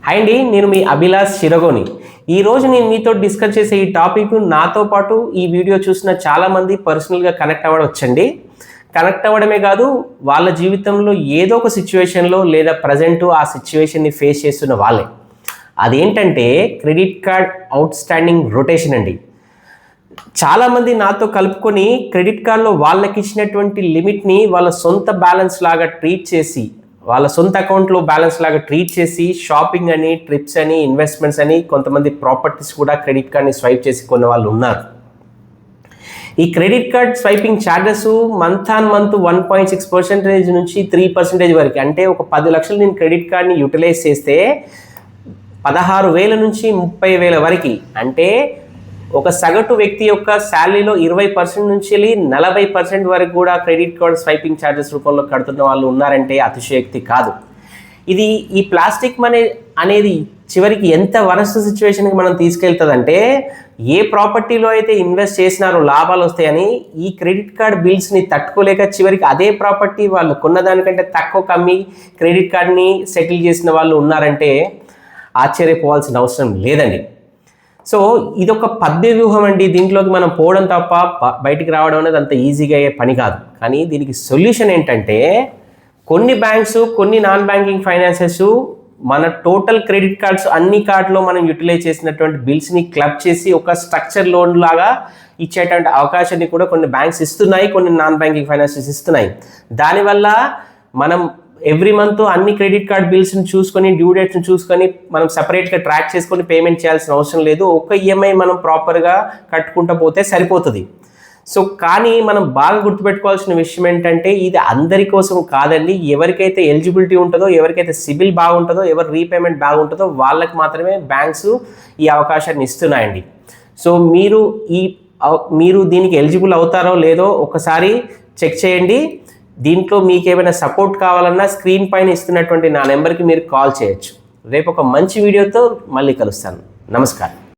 Hi అండి, నేను మీ అభిలాష్ శిరగోని. ఈరోజు నేను మీతో డిస్కస్ చేసే ఈ టాపిక్ నాతో పాటు ఈ వీడియో చూసిన చాలామంది పర్సనల్గా కనెక్ట్ అవ్వవచ్చండి. కనెక్ట్ అవ్వడమే కాదు, వాళ్ళ జీవితంలో ఏదో ఒక సిచ్యువేషన్లో లేదా ప్రజెంట్ ఆ సిచ్యువేషన్ని ఫేస్ చేస్తున్న వాళ్ళే. అదేంటంటే credit card out standing rotation అండి. చాలామంది నాతో కలుపుకొని క్రెడిట్ కార్డులో వాళ్ళకి ఇచ్చినటువంటి లిమిట్ని వాళ్ళ సొంత బ్యాలెన్స్ లాగా ట్రీట్ చేసి, వాళ్ళ సొంత అకౌంట్లో బ్యాలెన్స్ లాగా ట్రీట్ చేసి షాపింగ్ అని, ట్రిప్స్ అని, ఇన్వెస్ట్మెంట్స్ అని, కొంతమంది ప్రాపర్టీస్ కూడా క్రెడిట్ కార్డ్ని స్వైప్ చేసి కొన్న వాళ్ళు ఉన్నారు. ఈ credit card swiping charges month on month 1.6% నుంచి 3% వరకు, అంటే ఒక 10 లక్షలు నేను క్రెడిట్ కార్డ్ని యూటిలైజ్ చేస్తే 16,000 నుంచి 30,000 వరకు, అంటే ఒక సగటు వ్యక్తి యొక్క శాలరీలో 20% నుంచి 40% వరకు కూడా క్రెడిట్ కార్డ్ స్వైపింగ్ ఛార్జెస్ రూపంలో కడుతున్న వాళ్ళు ఉన్నారంటే అతిశయోక్తి కాదు. ఇది ఈ ప్లాస్టిక్ మనీ అనేది చివరికి ఎంత వరస్ట్ సిచ్యువేషన్కి మనం తీసుకెళ్తుందంటే, ఏ ప్రాపర్టీలో అయితే ఇన్వెస్ట్ చేసినారో లాభాలు వస్తాయని ఈ క్రెడిట్ కార్డ్ బిల్స్ని తట్టుకోలేక చివరికి అదే ప్రాపర్టీ వాళ్ళు కొన్నదానికంటే తక్కువ కమ్మి క్రెడిట్ కార్డ్ని సెటిల్ చేసిన వాళ్ళు ఉన్నారంటే ఆశ్చర్యపోవాల్సిన అవసరం లేదండి. సో ఇదొక పద్య వ్యూహం అండి. దీంట్లోకి మనం పోవడం తప్ప బయటికి రావడం అనేది అంత ఈజీగా అయ్యే పని కాదు. కానీ దీనికి సొల్యూషన్ ఏంటంటే, కొన్ని బ్యాంక్స్, కొన్ని నాన్ బ్యాంకింగ్ ఫైనాన్సెస్ మన టోటల్ క్రెడిట్ కార్డ్స్ అన్ని కార్డులో మనం యూటిలైజ్ చేసినటువంటి బిల్స్ని క్లబ్ చేసి ఒక స్ట్రక్చర్ లోన్ లాగా ఇచ్చేటువంటి అవకాశాన్ని కూడా కొన్ని బ్యాంక్స్ ఇస్తున్నాయి, కొన్ని నాన్ బ్యాంకింగ్ ఫైనాన్సెస్ ఇస్తున్నాయి. దానివల్ల మనం ఎవ్రీ మంత్ అన్ని క్రెడిట్ కార్డ్ బిల్స్ని చూసుకొని, డ్యూ డేట్స్ని చూసుకొని మనం సపరేట్గా ట్రాక్ చేసుకొని పేమెంట్ చేయాల్సిన అవసరం లేదు. ఒక ఈఎంఐ మనం ప్రాపర్గా కట్టుకుంటూ పోతే సరిపోతుంది. సో కానీ మనం బాగా గుర్తుపెట్టుకోవాల్సిన విషయం ఏంటంటే, ఇది అందరి కోసం కాదండి. ఎవరికైతే ఎలిజిబిలిటీ ఉంటుందో, ఎవరికైతే సిబిల్ బాగుంటుందో, ఎవరు రీపేమెంట్ బాగుంటుందో వాళ్ళకి మాత్రమే బ్యాంక్స్ ఈ అవకాశాన్ని ఇస్తున్నాయండి. సో మీరు దీనికి ఎలిజిబుల్ అవుతారో లేదో ఒకసారి చెక్ చేయండి. దీంట్లో మీకు ఏమైనా సపోర్ట్ కావాలన్నా స్క్రీన్ పైన ఇస్తున్నటువంటి నా నెంబర్కి మీరు కాల్ చేయొచ్చు. రేపు ఒక మంచి వీడియోతో మళ్ళీ కలుస్తాను. నమస్కారం.